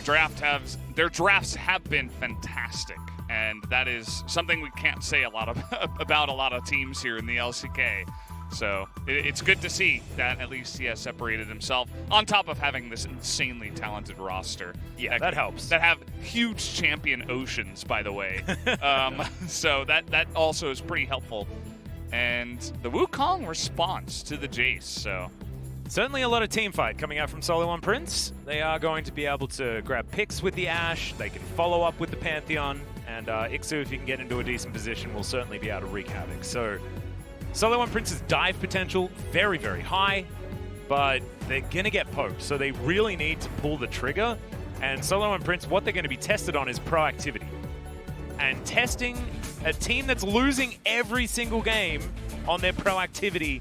Their drafts have been fantastic, and that is something we can't say a lot of about a lot of teams here in the LCK. So it's good to see that at least he has separated himself, on top of having this insanely talented roster. Yeah, that helps. That have huge champion oceans, by the way. So that also is pretty helpful. And the Wukong response to the Jayce, so... Certainly a lot of team fight coming out from SeolHaeOne Prince. They are going to be able to grab picks with the Ashe. They can follow up with the Pantheon. And ikssu, if he can get into a decent position, will certainly be able to wreak havoc. So SeolHaeOne Prince's dive potential, very, very high. But they're going to get poked. So they really need to pull the trigger. And SeolHaeOne Prince, what they're going to be tested on is proactivity. And testing a team that's losing every single game on their proactivity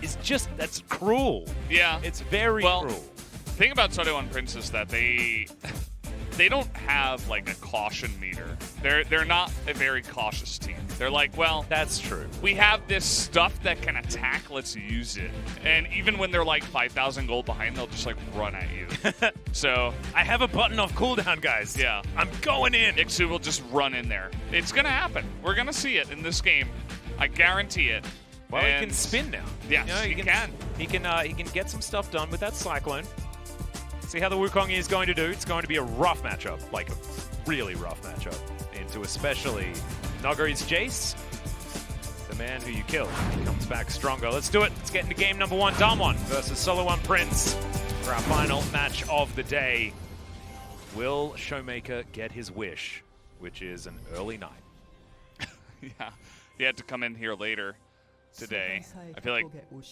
is just, that's cruel. Yeah. It's very cruel. The thing about SeolHaeOne Prince is that they don't have like a caution meter. They're not a very cautious team. They're like, well, that's true. We have this stuff that can attack, let's use it. And even when they're like 5,000 gold behind, they'll just like run at you. So I have a button off cooldown, guys. Yeah. I'm going in. ikssu will just run in there. It's gonna happen. We're gonna see it in this game. I guarantee it. Well, he can spin now. Yes, he can. He can get some stuff done with that Cyclone. See how the Wukong is going to do. It's going to be a rough matchup, like a really rough matchup. Into especially Nuguri's Jayce, the man who you kill. He comes back stronger. Let's do it. Let's get into game number 1. DAMWON versus SeolHaeOne Prince for our final match of the day. Will ShowMaker get his wish, which is an early night? Yeah, he had to come in here later today. I feel like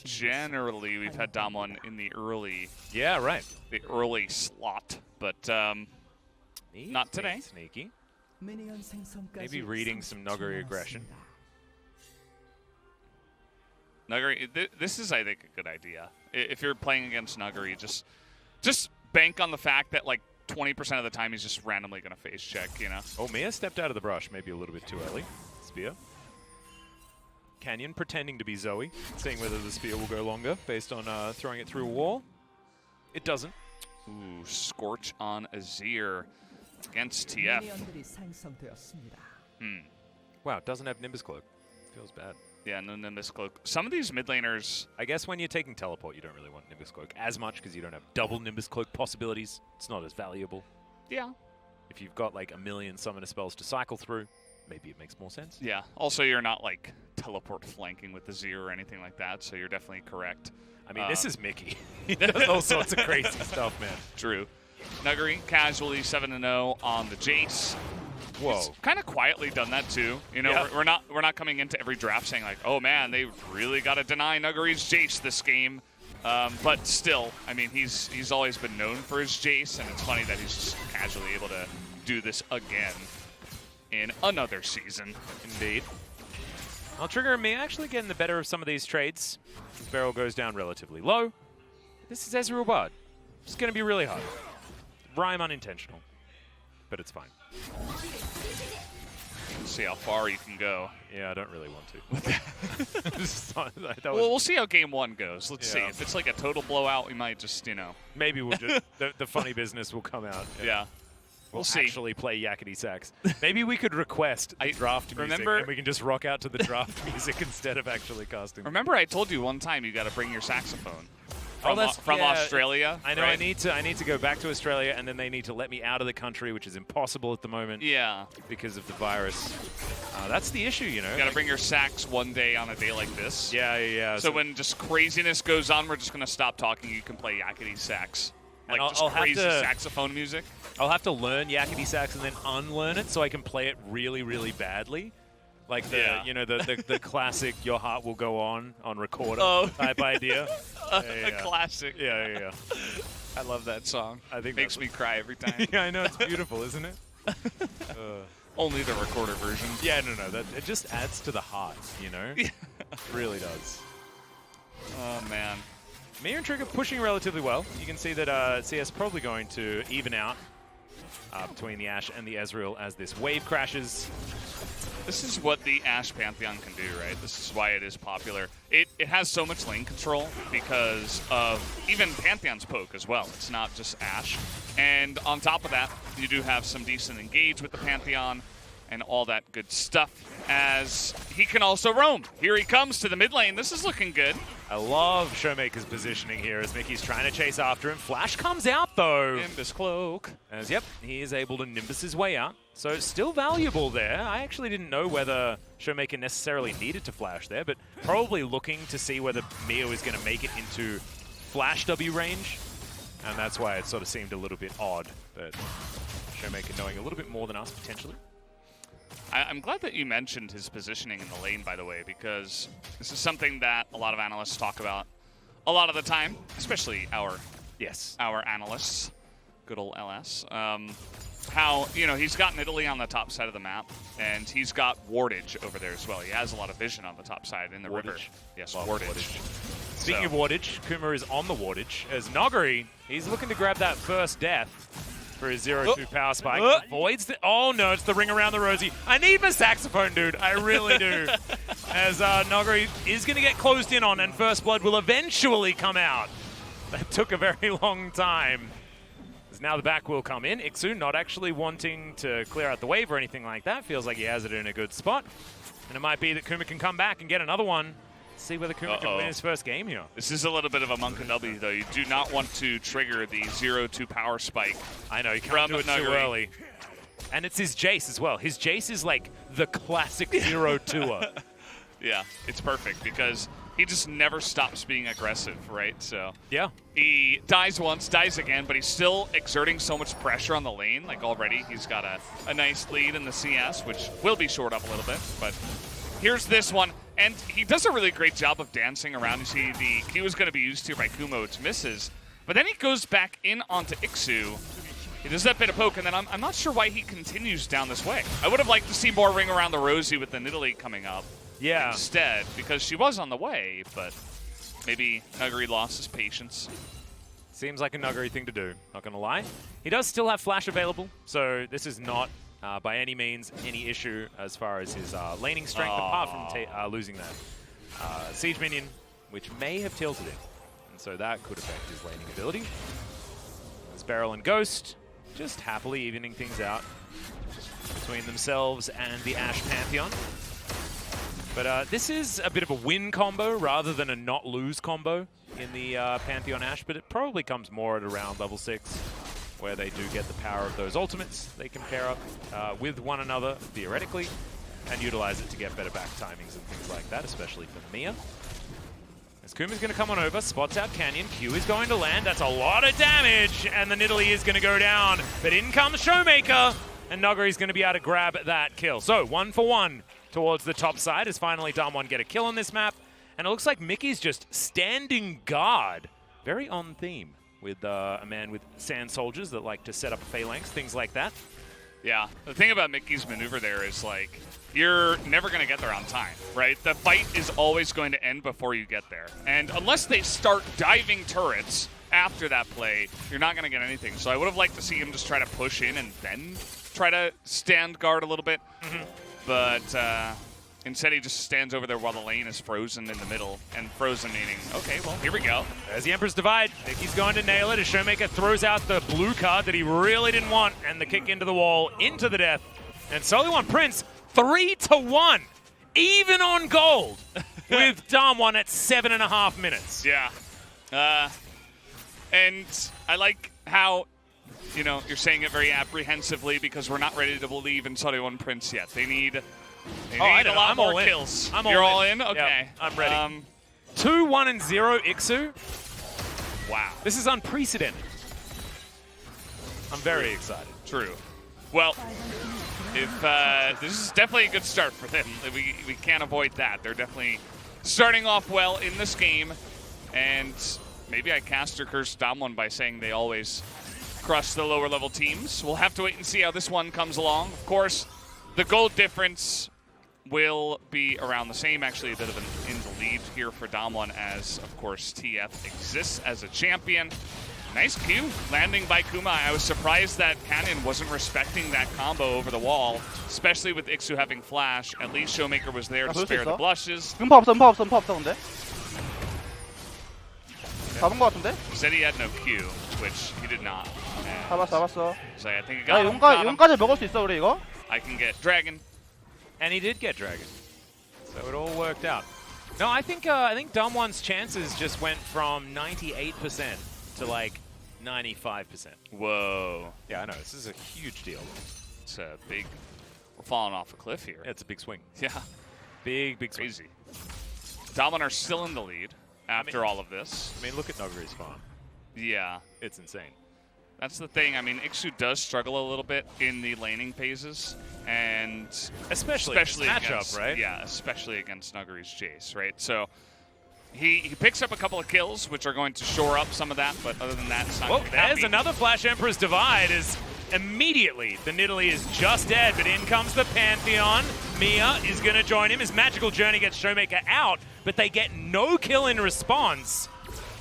generally we've had DAMWON in the early, the early slot, but not today. Sneaky. Maybe reading some Nuguri aggression. Nuguri, this is, I think, a good idea. If you're playing against Nuguri, just bank on the fact that like 20% of the time he's just randomly going to face check, you know? Oh, Mia stepped out of the brush maybe a little bit too early. Spear. Canyon pretending to be Zoe, seeing whether the spear will go longer based on throwing it through a wall. It doesn't. Ooh, Scorch on Azir against TF. Wow, doesn't have Nimbus Cloak. Feels bad. Yeah, no Nimbus Cloak. Some of these mid laners... I guess when you're taking Teleport, you don't really want Nimbus Cloak as much because you don't have double Nimbus Cloak possibilities. It's not as valuable. Yeah. If you've got like a million summoner spells to cycle through, maybe it makes more sense. Yeah. Also, you're not like teleport flanking with the Azir or anything like that, so you're definitely correct. I mean, this is Mickey. He does all sorts of crazy stuff, man. True. Nuguri casually 7-0 on the Jayce. Whoa. He's kind of quietly done that too. You know, yep. we're not coming into every draft saying like, oh man, they really got to deny Nuguri's Jayce this game. But still, I mean, he's always been known for his Jayce, and it's funny that he's just casually able to do this again in another season. Indeed. I'll trigger me actually getting the better of some of these trades. BeryL goes down relatively low. This is Ezreal Bard. It's going to be really hard. Rhyme unintentional, but it's fine. See how far you can go. Yeah, I don't really want to. Well, we'll see how game 1 goes. Let's see. If it's like a total blowout, we might just, you know. Maybe we'll just, the funny business will come out. Yeah. We'll see. Actually play yakety sax. Maybe we could request draft music and we can just rock out to the draft music instead of actually casting. Remember I told you one time you got to bring your saxophone from yeah, Australia? I know. Right? I need to go back to Australia, and then they need to let me out of the country, which is impossible at the moment. Yeah. Because of the virus. That's the issue, you know. You got to bring your sax one day on a day like this. Yeah. So when just craziness goes on, we're just going to stop talking. You can play yakety sax. Like I'll crazy saxophone music. I'll have to learn yakety sax and then unlearn it so I can play it really, really badly. Like the you know the classic "Your Heart Will Go On" recorder type idea. A classic. Yeah. I love that song. I think makes me cry every time. Yeah, I know, it's beautiful, isn't it? Only the recorder version. Yeah, no. It just adds to the heart, you know. Yeah. It really does. Oh man. Mia and Trigger pushing relatively well. You can see that CS probably going to even out between the Ashe and the Ezreal as this wave crashes. This is what the Ashe Pantheon can do, right? This is why it is popular. It has so much lane control because of even Pantheon's poke as well. It's not just Ashe. And on top of that, you do have some decent engage with the Pantheon and all that good stuff, as he can also roam. Here he comes to the mid lane. This is looking good. I love ShowMaker's positioning here as Mickey's trying to chase after him. Flash comes out though. Nimbus cloak. As yep, he is able to Nimbus his way out. So still valuable there. I actually didn't know whether ShowMaker necessarily needed to flash there, but probably looking to see whether Mio is going to make it into flash W range. And that's why it sort of seemed a little bit odd, but ShowMaker knowing a little bit more than us potentially. I'm glad that you mentioned his positioning in the lane, by the way, because this is something that a lot of analysts talk about a lot of the time, especially our analysts, good old LS. How, you know, he's got Nidalee on the top side of the map, and he's got wardage over there as well. He has a lot of vision on the top side in the river. Yes, wardage. Speaking of wardage, Kuma is on the wardage, as Nuguri, he's looking to grab that first death for his 0-2 power spike. Avoids the... Oh no, it's the ring around the rosy. I need my saxophone, dude. I really do. As Nuguri is going to get closed in on, and First Blood will eventually come out. That took a very long time. As now the back will come in. ikssu not actually wanting to clear out the wave or anything like that. Feels like he has it in a good spot. And it might be that Kuma can come back and get another one. See whether Kuma can win his first game here. This is a little bit of a monk and W, though. You do not want to trigger the 0-2 power spike. I know, you can't do it too early. And it's his Jayce as well. His Jayce is like the classic 0-2er. Yeah, it's perfect because he just never stops being aggressive, right? So yeah, he dies once, dies again, but he's still exerting so much pressure on the lane. Like already, he's got a nice lead in the CS, which will be short up a little bit. But here's this one. And he does a really great job of dancing around. You see the Q is going to be used here by Kuma, which misses. But then he goes back in onto ikssu. He does that bit of poke, and then I'm not sure why he continues down this way. I would have liked to see more ring around the rosy with the Nidalee coming up instead, because she was on the way, but maybe Nuguri lost his patience. Seems like a Nuguri thing to do, not going to lie. He does still have flash available, so this is not by any means any issue as far as his laning strength, apart from losing that siege minion, which may have tilted him. And so that could affect his laning ability. As BeryL and Ghost just happily evening things out between themselves and the Ashe Pantheon. But this is a bit of a win combo rather than a not lose combo in the Pantheon Ashe, but it probably comes more at around level 6. Where they do get the power of those ultimates. They can pair up with one another, theoretically, and utilize it to get better back timings and things like that, especially for Mia. As Kuma's going to come on over, spots out Canyon, Q is going to land, that's a lot of damage, and the Nidalee is going to go down. But in comes ShowMaker, and Nuguri's going to be able to grab that kill. So 1 for 1 towards the top side as finally DAMWON get a kill on this map. And it looks like Mickey's just standing guard. Very on theme. With a man with sand soldiers that like to set up phalanx, things like that. Yeah, the thing about Mickey's maneuver there is like, you're never going to get there on time, right? The fight is always going to end before you get there. And unless they start diving turrets after that play, you're not going to get anything. So I would have liked to see him just try to push in and then try to stand guard a little bit. But instead, he just stands over there while the lane is frozen in the middle. And frozen meaning, okay, well, here we go. There's the Emperor's Divide. Mickey's going to nail it as ShowMaker throws out the blue card that he really didn't want. And the kick into the wall, into the death. And SeolHaeOne Prince, 3-1. Even on gold. With DAMWON at 7.5 minutes. Yeah. And I like how, you know, you're saying it very apprehensively because we're not ready to believe in SeolHaeOne Prince yet. They need a lot more kills. You're all in? Okay. Yep, I'm ready. 2-1-0 ikssu. Wow. This is unprecedented. I'm very excited. True. Well, if this is definitely a good start for them. We can't avoid that. They're definitely starting off well in this game. And maybe I cast or cursed DAMWON by saying they always crush the lower level teams. We'll have to wait and see how this one comes along. Of course, the gold difference will be around the same. Actually, a bit of an in the lead here for DAMWON as, of course, TF exists as a champion. Nice Q landing by Kuma. I was surprised that Canyon wasn't respecting that combo over the wall, especially with ikssu having flash. At least ShowMaker was there to spare the blushes. 음파 없어 근데? 잡은 거 같은데? He said he had no Q, which he did not. And 잡았어. So I think he 야, got him. Got him. 용까지 먹을 수 있어 우리 이거? I can get Dragon. And he did get Dragon. So it all worked out. No, I think DAMWON's chances just went from 98% to like 95%. Whoa. Yeah, I know. This is a huge deal. It's a big... We're falling off a cliff here. Yeah, it's a big swing. Yeah. Big swing. Crazy. DWG are still in the lead after all of this. I mean, look at Nuguri's farm. Yeah. It's insane. That's the thing. I mean, ikssu does struggle a little bit in the laning phases, and especially against, matchup, right? Yeah, especially against Nuguri's Jayce, right? So he picks up a couple of kills, which are going to shore up some of that, but other than that, it's not going to be that there's beat. another Flash Emperor's Divide. Is immediately the Nidalee is just dead, but in comes the Pantheon. Mia is going to join him. His magical journey gets ShowMaker out, but they get no kill in response.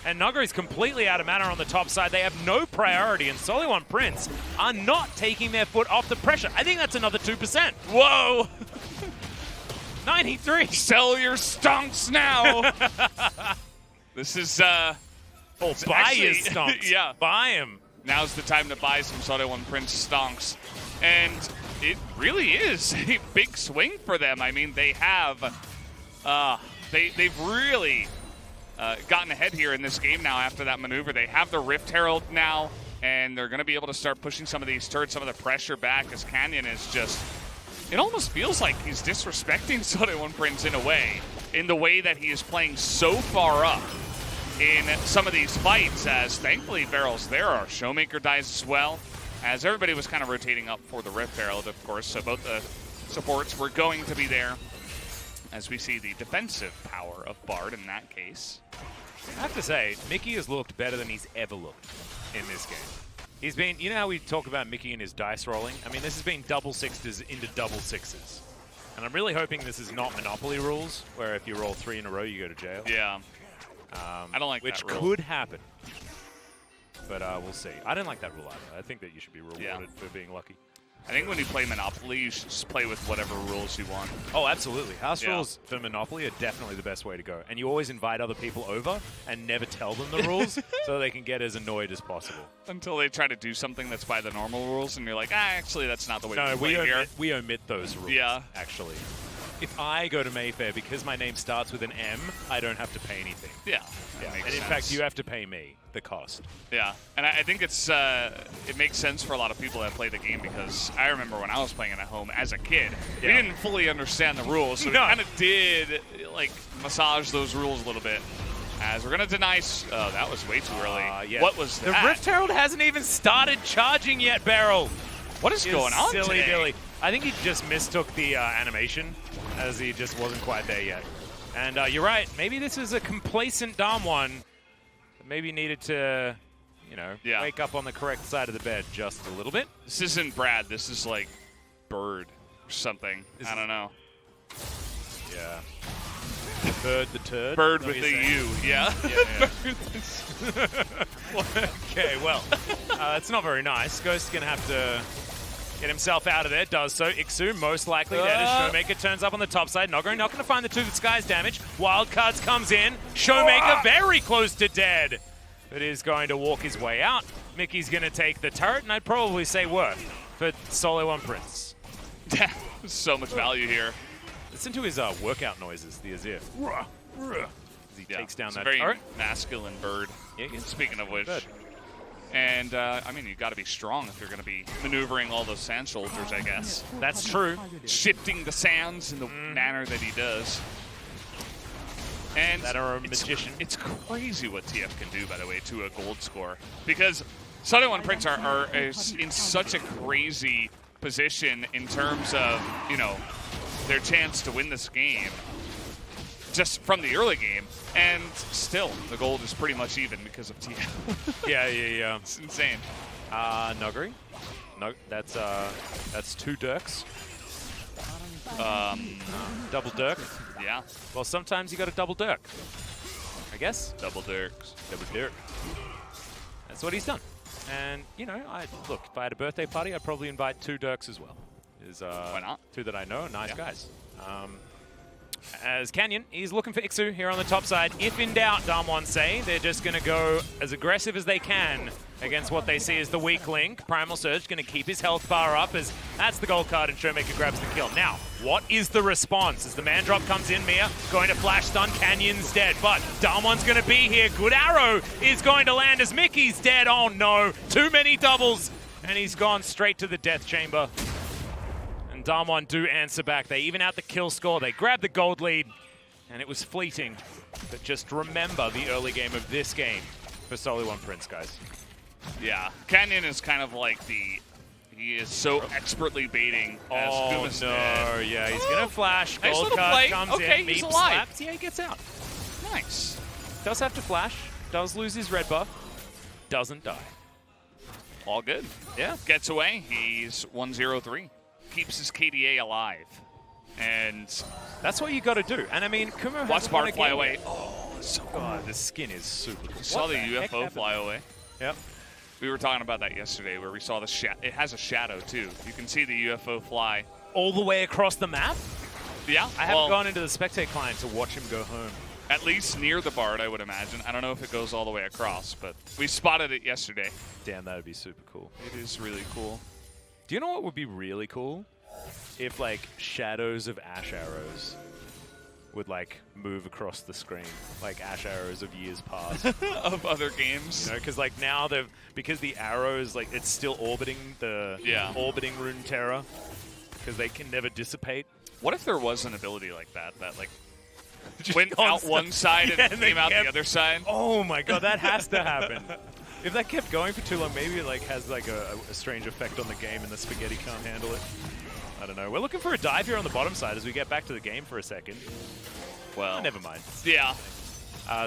And Nuguri's completely out of mana on the top side. They have no priority, and SeolHaeOne Prince are not taking their foot off the pressure. I think that's another 2%. Whoa! 93. Sell your stonks now! This is, buy his stonks. Yeah. Buy him. Now's the time to buy some SeolHaeOne Prince stonks. And it really is a big swing for them. I mean, they have, they've really gotten ahead here in this game now after that maneuver. They have the Rift Herald now, and they're going to be able to start pushing some of these turrets, some of the pressure back, as Canyon is just... It almost feels like he's disrespecting SeolHaeOne Prince in a way, in the way that he is playing so far up in some of these fights, as thankfully BeryL's there. Our ShowMaker dies as well, as everybody was kind of rotating up for the Rift Herald, of course, so both the supports were going to be there, as we see the defensive power of Bard in that case. I have to say, Mickey has looked better than he's ever looked in this game. He's been, you know how we talk about Mickey and his dice rolling? I mean, this has been double sixes into double sixes. And I'm really hoping this is not Monopoly rules, where if you roll 3 in a row, you go to jail. Yeah. I don't like that rule. Which could happen. But we'll see. I don't like that rule either. I think that you should be rewarded for being lucky. I think when you play Monopoly, you should just play with whatever rules you want. Oh, absolutely. House rules for Monopoly are definitely the best way to go. And you always invite other people over and never tell them the rules so they can get as annoyed as possible. Until they try to do something that's by the normal rules, and you're like, actually, that's not the way we play here. We omit those rules, actually. If I go to Mayfair, because my name starts with an M, I don't have to pay anything. Yeah. And in fact, you have to pay me the cost. Yeah, and I think it's it makes sense for a lot of people that play the game, because I remember when I was playing it at home as a kid, we didn't fully understand the rules, so we kind of did like massage those rules a little bit. As we're gonna deny, that was way too early. What was that? The Rift Herald hasn't even started charging yet, BeryL. What is going on silly today? Dilly. I think he just mistook the animation, as he just wasn't quite there yet. And you're right, maybe this is a complacent DAMWON that maybe needed to, you know, wake up on the correct side of the bed just a little bit. This isn't Brad, this is like Bird or something. I don't know. Yeah. Bird the turd? Bird with the U, yeah. Okay, well, that's not very nice. Ghost's going to have to get himself out of there. Does so. ikssu most likely dead as ShowMaker turns up on the top side. Nuguri not going to find the 2 skies damage. Wildcards comes in. ShowMaker very close to dead. But is going to walk his way out. Mickey's going to take the turret, and I'd probably say worth for SeolHaeOne Prince. So much value here. Listen to his workout noises, the Azir. As he takes down that very turret. masculine bird. Yeah, speaking of which. And, I mean, you've got to be strong if you're going to be maneuvering all those sand soldiers, I guess. That's true. Shifting the sands in the manner that he does. And that are a magician. It's crazy what TF can do, by the way, to a gold score. Because SeolHaeOne Prince are in such a crazy position in terms of, you know, their chance to win this game just from the early game, and still the gold is pretty much even because of TF. Yeah. It's insane. Nuguri. No, that's 2 Dirks. Double Dirk. Yeah. Well, sometimes you got a double Dirk, I guess. Double Dirks. Double Dirk. That's what he's done. And, you know, look, if I had a birthday party, I'd probably invite 2 Dirks as well. Why not? 2 that I know, nice guys. As Canyon, he's looking for ikssu here on the top side. If in doubt, DAMWON say they're just going to go as aggressive as they can against what they see as the weak link. Primal Surge going to keep his health bar up as that's the gold card and ShowMaker grabs the kill. Now, what is the response? As the man drop comes in, Mia going to flash stun, Canyon's dead, but DAMWON's going to be here. Good arrow is going to land as Mickey's dead. Oh no, too many doubles, and he's gone straight to the death chamber. DAMWON do answer back. They even out the kill score. They grab the gold lead, and it was fleeting. But just remember the early game of this game for SeolHaeOne Prince, guys. Yeah, Canyon is kind of like he is so expertly baiting as Kuma's dead. Yeah, he's gonna flash. Nice Gold little card play. comes Okay, in. he's Meep alive. slaps. Yeah, he gets out. Nice. Does have to flash. Does lose his red buff. Doesn't die. All good. Yeah. Gets away. He's 1-0-3. Keeps his KDA alive. And that's what you got to do. And I mean, Kuma watch has Bar fly away. Oh, so God, the skin is super cool. Saw the UFO fly away. Yep. We were talking about that yesterday where we saw the it has a shadow too. You can see the UFO fly. All the way across the map? Yeah. I haven't gone into the spectate client to watch him go home. At least near the Bard, I would imagine. I don't know if it goes all the way across, but we spotted it yesterday. Damn, that would be super cool. It is really cool. Do you know what would be really cool? If, like, shadows of Ashe arrows would, like, move across the screen. Like Ashe arrows of years past. Of other games. You know, because, like, now they've... Because the arrows, like, it's still orbiting the... Orbiting Runeterra. Because they can never dissipate. What if there was an ability like that, like... went out one side and came out the other side? Oh my god, that has to happen. If that kept going for too long, maybe it like has like a strange effect on the game and the spaghetti can't handle it. I don't know. We're looking for a dive here on the bottom side as we get back to the game for a second. Well, never mind. Yeah.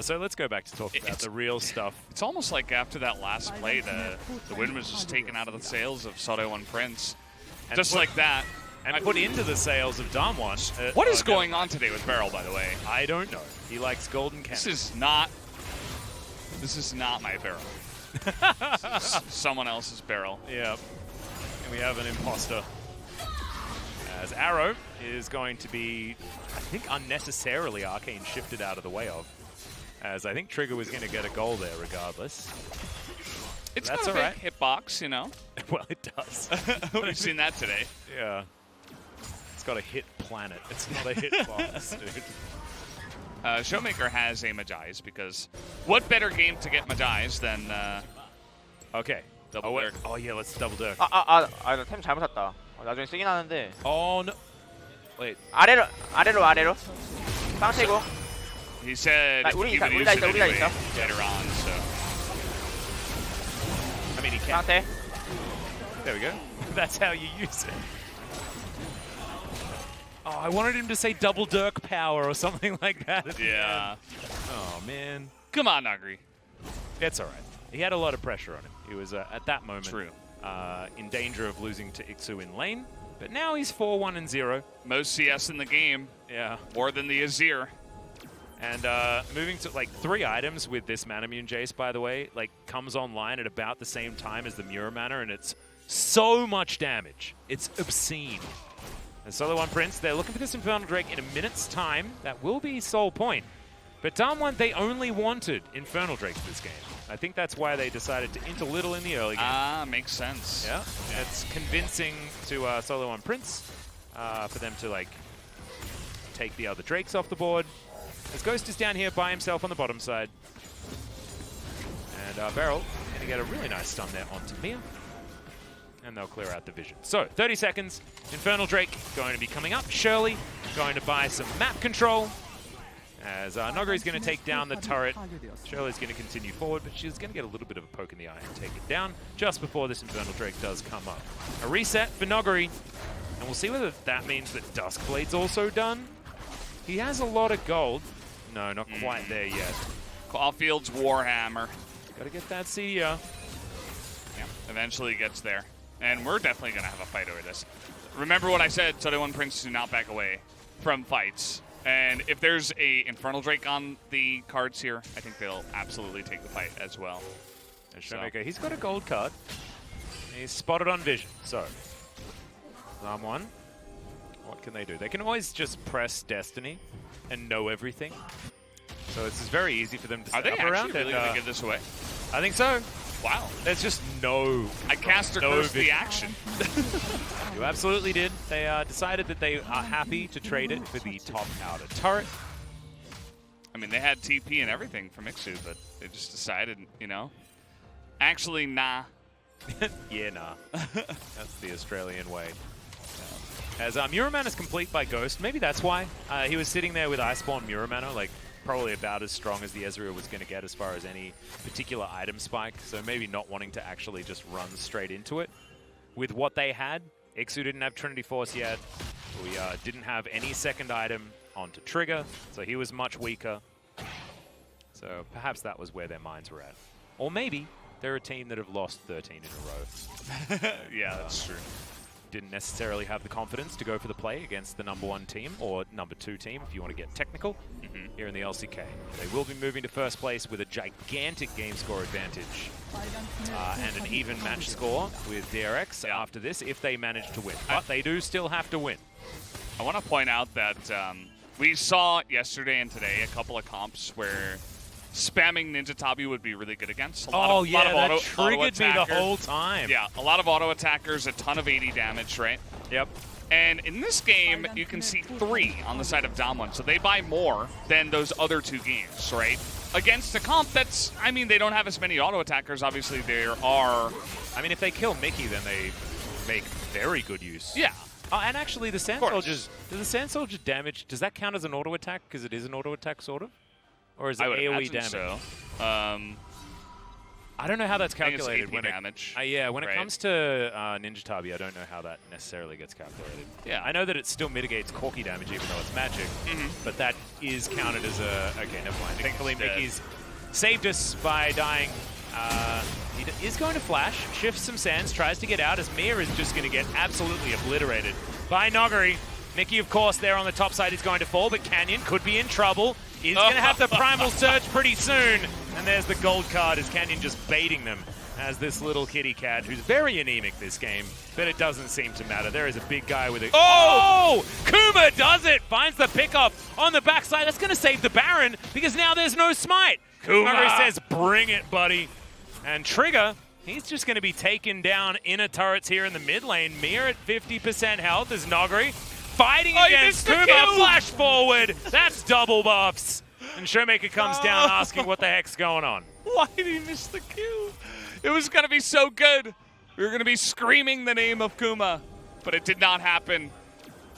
So let's go back to talk about the real stuff. It's almost like after that last play, the win was just taken out of the sails of SeolHaeOne Prince. And just like that. And put into the sails of DAMWON. What is going on today with BeryL, by the way? I don't know. He likes golden cannons. This is not my BeryL. This is someone else's BeryL. Yeah. And we have an imposter. As Arrow is going to be, I think, unnecessarily arcane shifted out of the way of. As I think Trigger was going to get a goal there regardless. It's got a big hitbox, you know. Well, it does. We've seen that today. Yeah. It's got a hit planet. It's not a hit box, dude. ShowMaker has a Jayce because what better game to get Jayce than okay. double dirk. Oh yeah, let's double dirk. 나 템 잘못 샀다. 나중에 쓰긴 하는데. Oh no. Wait. 아래로. 빵 채고. He said 우리 he would use 다 it 있어. 우리 다 anyway 있어. later on, so. I mean, he can. 빵 태. There we go. That's how you use it. Oh, I wanted him to say double dirk power or something like that. Yeah. Oh, man. Come on, Nuguri. It's all right. He had a lot of pressure on him. He was, at that moment, True. In danger of losing to ikssu in lane. But now he's 4-1-0. Most CS in the game. Yeah. More than the Azir. And moving to, like, 3 items with this Manamune Jayce, by the way, like, comes online at about the same time as the Mirror Mana, and it's so much damage. It's obscene. And SeolHaeOne Prince, they're looking for this Infernal Drake in a minute's time. That will be sole point. But DAMWON, they only wanted Infernal Drakes this game. I think that's why they decided to int a little in the early game. Ah, makes sense. Yeah, it's convincing to SeolHaeOne Prince for them to, like, take the other Drakes off the board. As Ghost is down here by himself on the bottom side. And BeryL going to get a really nice stun there onto Mia. And they'll clear out the vision. So, 30 seconds. Infernal Drake going to be coming up. Shirley going to buy some map control. As Nuguri's going to take down the turret. Shirley's going to continue forward, but she's going to get a little bit of a poke in the eye and take it down just before this Infernal Drake does come up. A reset for Nuguri. And we'll see whether that means that Duskblade's also done. He has a lot of gold. No, not quite there yet. Caulfield's Warhammer. Gotta get that CDR. Yeah, eventually gets there. And we're definitely going to have a fight over this. Remember what I said, SeolHaeOne Prince do not back away from fights. And if there's a Infernal Drake on the cards here, I think they'll absolutely take the fight as well. And ShowMaker, he's got a gold card. He's spotted on vision, so DAMWON What can they do? They can always just press Destiny and know everything. So it's very easy for them to set up around. Are they actually really going to give this away? I think so. Wow. There's just no... I caster cursed the action. You absolutely did. They decided that they are happy to trade it for the top outer turret. I mean, they had TP and everything from ikssu, but they just decided, you know, actually, nah. Yeah, nah. That's the Australian way. As Muramana is complete by Ghost, maybe that's why. He was sitting there with Iceborne Muramana, like probably about as strong as the Ezreal was going to get as far as any particular item spike, so maybe not wanting to actually just run straight into it. With what they had, ikssu didn't have Trinity Force yet. We didn't have any second item onto Trigger, so he was much weaker. So perhaps that was where their minds were at. Or maybe they're a team that have lost 13 in a row. Yeah, that's true. Didn't necessarily have the confidence to go for the play against the #1 team, or #2 team if you want to get technical, here in the LCK. They will be moving to first place with a gigantic game score advantage and an even match score with DRX after this if they manage to win. But they do still have to win. I want to point out that we saw yesterday and today a couple of comps where spamming Ninja Tabi would be really good against. A lot of that triggered me the whole time. Yeah, a lot of auto attackers, a ton of 80 damage, right? Yep. And in this game, you can see 3 on the side of DAMWON, so they buy more than those other 2 games, right? Against a comp that's, I mean, they don't have as many auto attackers. Obviously, there are... I mean, if they kill Mickey, then they make very good use. Yeah. And actually, the Sand Soldiers, does the Sand Soldier damage, does that count as an auto attack? Because it is an auto attack, sort of? Or is it AoE damage? So. I don't know how that's calculated. When damage. When it comes to Ninja Tabi, I don't know how that necessarily gets calculated. Yeah. I know that it still mitigates Corki damage, even though it's magic, but that is counted as a... Okay, never mind. Thankfully, Mickey's saved us by dying. He is going to flash, shifts some sands, tries to get out, as Mir is just going to get absolutely obliterated by Nuguri. Mickey, of course, there on the top side is going to fall, but Canyon could be in trouble. He's going to have the Primal Surge pretty soon. And there's the gold card as Canyon just baiting them as this little kitty cat who's very anemic this game, but it doesn't seem to matter. There is a big guy with it. Oh! Kuma does it! Finds the pickup on the backside. That's going to save the Baron because now there's no smite. Kuma says, bring it, buddy. And Trigger, he's just going to be taken down inner turrets here in the mid lane. Mir at 50% health as Nuguri fighting against Kuma. Flash forward. That's double buffs. And ShowMaker comes down asking what the heck's going on. Why did he miss the Q? It was going to be so good. We were going to be screaming the name of Kuma, but it did not happen.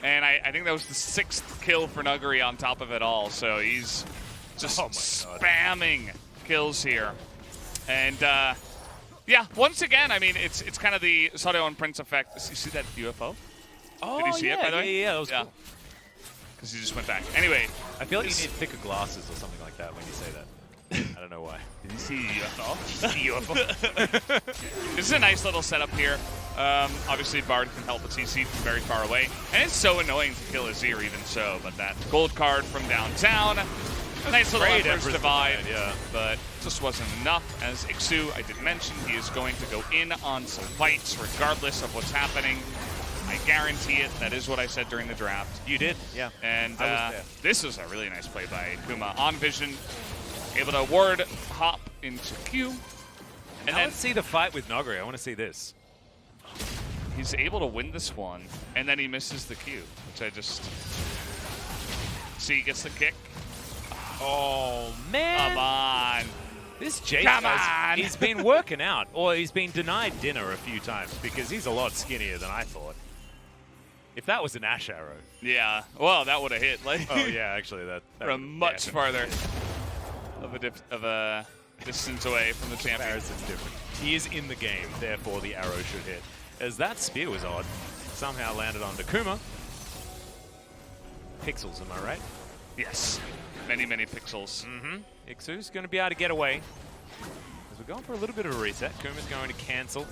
And I think that was the 6th kill for Nuguri on top of it all. So he's just spamming kills here. And yeah, once again, I mean, it's kind of the SeolHaeOne Prince effect. You see that UFO? Oh, did you see it, by the way? Yeah, that was cool. Because he just went back. Anyway. I feel like you need thicker glasses or something like that when you say that. I don't know why. Did you see UFO? This is a nice little setup here. Obviously, Bard can help the CC from very far away. And it's so annoying to kill Azir even so. But that gold card from downtown. A nice little Emperor's Divide. Yeah. But just wasn't enough. As ikssu, I did mention, he is going to go in on some fights regardless of what's happening. I guarantee it. That is what I said during the draft. You did, yeah. And this is a really nice play by Kuma. On vision, able to ward hop into Q. And then let's see the fight with Nuguri. I want to see this. He's able to win this one, and then he misses the Q, which I just... See, he gets the kick. Oh, man. Come on. This Jayce, he's been working out, or he's been denied dinner a few times because he's a lot skinnier than I thought. If that was an Ashe arrow. Yeah, well, that would have hit. Like, oh, yeah, actually, that from much farther of a distance away from the champion. It's different. He is in the game, therefore the arrow should hit. As that spear was odd, somehow landed onto Kuma. Pixels, am I right? Yes. Many, many pixels. Iksu's going to be able to get away. As we're going for a little bit of a reset, Kuma's going to cancel.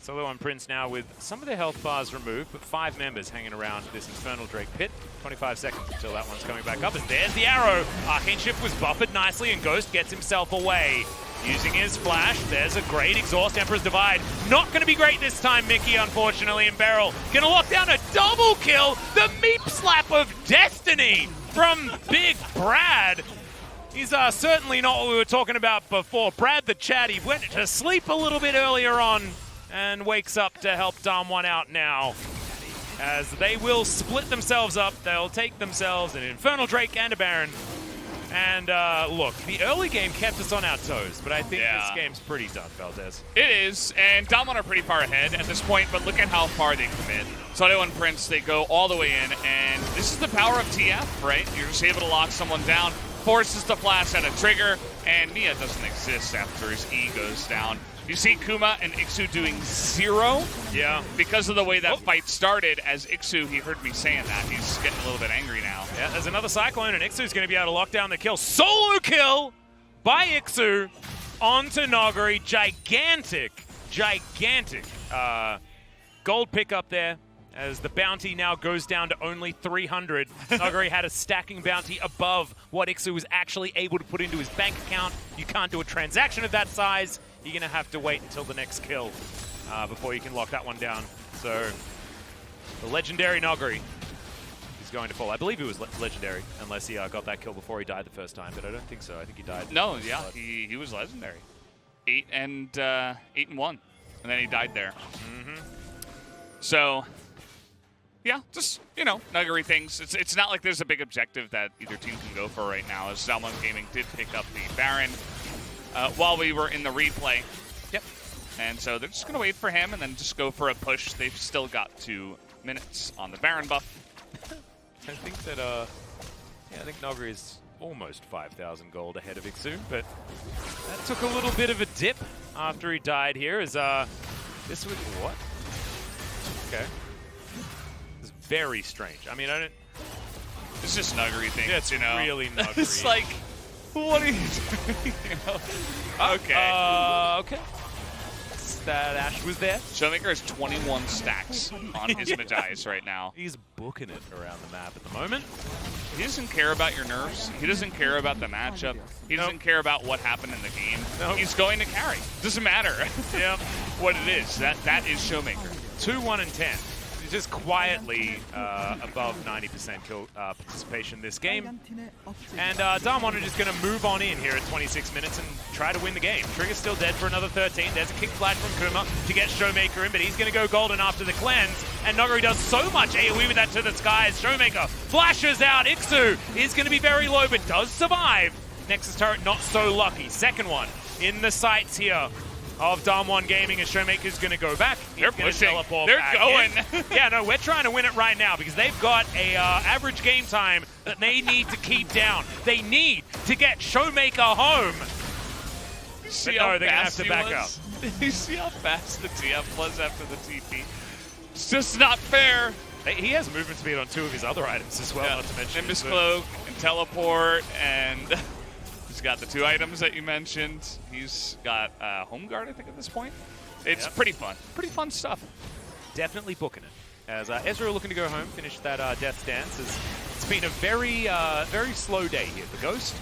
SeolHaeOne Prince now with some of their health bars removed, but 5 members hanging around this Infernal Drake pit. 25 seconds until that one's coming back up, and there's the arrow. Arcane Shift was buffered nicely, and Ghost gets himself away. using his flash. There's a great exhaust. Emperor's Divide. Not going to be great this time, Mickey, unfortunately, and BeryL going to lock down a double kill. The meep slap of destiny from Big Brad. He's certainly not what we were talking about before. Brad the chatty went to sleep a little bit earlier on and wakes up to help DAMWON out now. As they will split themselves up. They'll take themselves an Infernal Drake and a Baron. And look, the early game kept us on our toes, but I think this game's pretty done, Valdez. It is, and DAMWON are pretty far ahead at this point, but look at how far they commit. SeolHaeOne and Prince, they go all the way in, and this is the power of TF, right? You're just able to lock someone down, forces the flash at a trigger, and Nia doesn't exist after his E goes down. You see Kuma and ikssu doing 0. Yeah. Because of the way that fight started, as ikssu, he heard me saying that. He's getting a little bit angry now. Yeah, there's another Cyclone, and ikssu's going to be able to lock down the kill. Solo kill by ikssu onto Nuguri. Gigantic gold pickup there, as the bounty now goes down to only 300. Nuguri had a stacking bounty above what ikssu was actually able to put into his bank account. You can't do a transaction of that size. You're going to have to wait until the next kill before you can lock that one down. So the legendary Nuguri is going to fall. I believe he was legendary, unless he got that kill before he died the first time, but I don't think so. I think he died. No, yeah, he was legendary. 8 and 1, and then he died there. So, yeah, just, you know, Nuguri things. It's not like there's a big objective that either team can go for right now, as DWG Gaming did pick up the Baron while we were in the replay. Yep. And so they're just going to wait for him and then just go for a push. They've still got 2 minutes on the Baron buff. I think that, I think Nuguri is almost 5,000 gold ahead of ikssu, but that took a little bit of a dip after he died here. As this was what? Okay. It's very strange. I mean, I don't. It's just Nuguri things, Yeah, it's you know. really Nuguri. It's like, what are you doing? You know? Okay. Okay. That Ashe was there. ShowMaker has 21 stacks on his Jayce right now. He's booking it around the map at the moment. He doesn't care about your nerfs. He doesn't care about the matchup. He doesn't care about what happened in the game. He's going to carry. Doesn't matter what it is. That is ShowMaker. 2-1 and 10. He's just quietly above 90% kill participation this game. And DWG are just going to move on in here at 26 minutes and try to win the game. Trigger's still dead for another 13. There's a kick flash from Kuma to get ShowMaker in, but he's going to go golden after the cleanse. And Nuguri does so much AoE with that to the skies. ShowMaker flashes out. ikssu is going to be very low, but does survive. Nexus turret not so lucky. Second one in the sights here of DWG Gaming, and ShowMaker's going to go back. They're pushing. They're going. Yeah, no, we're trying to win it right now because they've got a average game time that they need to keep down. They need to get ShowMaker home. See but how no, they're going to have fast to back up. You see how fast the TF was after the TP? It's just not fair. He has movement speed on 2 of his other items as well, not to mention Nimbus Cloak and Teleport, and he's got the 2 items that you mentioned. He's got Home Guard, I think, at this point. It's pretty fun. Pretty fun stuff. Definitely booking it. As Ezreal looking to go home, finish that Death Dance. It's been a very slow day here. The Ghost,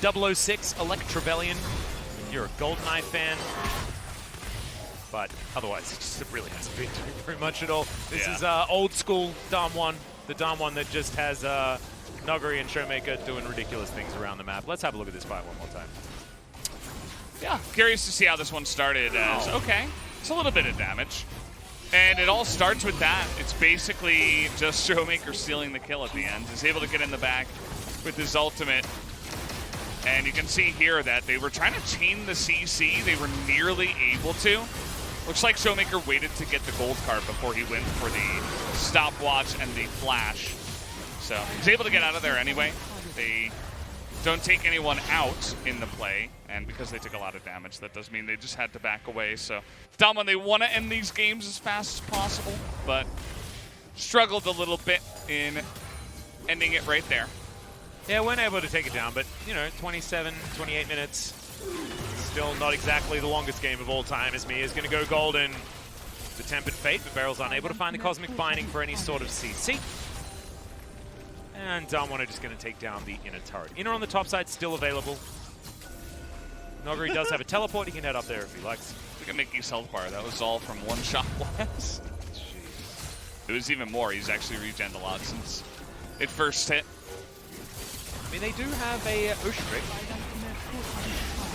006, Electrebellion. You're a GoldenEye fan. But otherwise, it just really hasn't been doing very much at all. This is old school DAMWON. The DAMWON that just has Nuguri and ShowMaker doing ridiculous things around the map. Let's have a look at this fight one more time. Yeah, curious to see how this one started as, okay, it's a little bit of damage. And it all starts with that. It's basically just ShowMaker stealing the kill at the end. He's able to get in the back with his ultimate. And you can see here that they were trying to chain the CC. They were nearly able to. Looks like ShowMaker waited to get the gold card before he went for the stopwatch and the flash. So he's able to get out of there anyway. They don't take anyone out in the play, and because they took a lot of damage, that does mean they just had to back away. So DWG, they want to end these games as fast as possible, but struggled a little bit in ending it right there. Yeah, weren't able to take it down, but, you know, 27, 28 minutes. Still not exactly the longest game of all time, as Mia's going to go golden. The Tempered Fate, but BeryL's unable to find the Cosmic Binding for any sort of CC. And DWG are just going to take down the inner turret. Inner on the top side still available. Nuguri does have a teleport. He can head up there if he likes. Look at Mickey's health bar. That was all from one shot blast. It was even more. He's actually regened a lot since it first hit. I mean, they do have a Ocean Brick.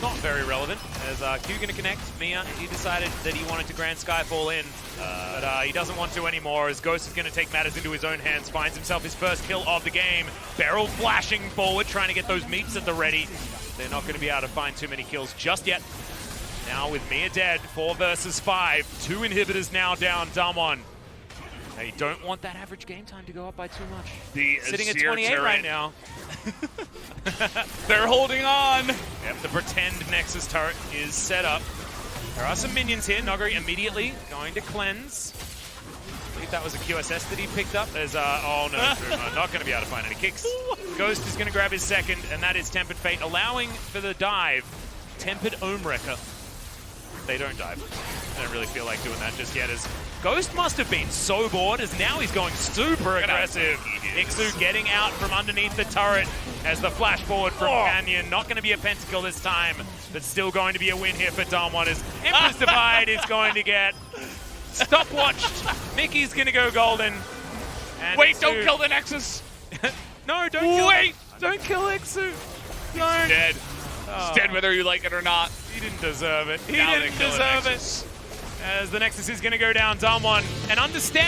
Not very relevant, as Q going to connect. Mia, he decided that he wanted to Grand Skyfall in, but he doesn't want to anymore, as Ghost is going to take matters into his own hands, finds himself his first kill of the game. BeryL flashing forward, trying to get those meats at the ready. They're not going to be able to find too many kills just yet. Now with Mia dead, 4 versus 5, 2 inhibitors now down, DWG. Now you don't want that average game time to go up by too much. The Sitting at Azir 28 turret. right now. They're holding on. Yep, the pretend Nexus turret is set up. There are some minions here. Nuguri immediately going to cleanse. I believe that was a QSS that he picked up. There's, oh no, not going to be able to find any kicks. Ghost is going to grab his second, and that is Tempered Fate, allowing for the dive. Tempered Ohmwrecker. They don't dive. I don't really feel like doing that just yet, as Ghost must have been so bored, as now he's going super aggressive. ikssu getting out from underneath the turret as the flash forward from Pantheon. Not going to be a pentakill this time, but still going to be a win here for DWG, as Emperor's Divide is going to get stopwatched. Mickey's going to go golden. And Wait, ikssu... don't kill the Nexus. No, don't kill Wait. Don't kill ikssu. He's dead. He's dead whether you like it or not. He didn't deserve it. He Now didn't they kill the deserve Nexus. it. As the Nexus is going to go down, DWG, and understand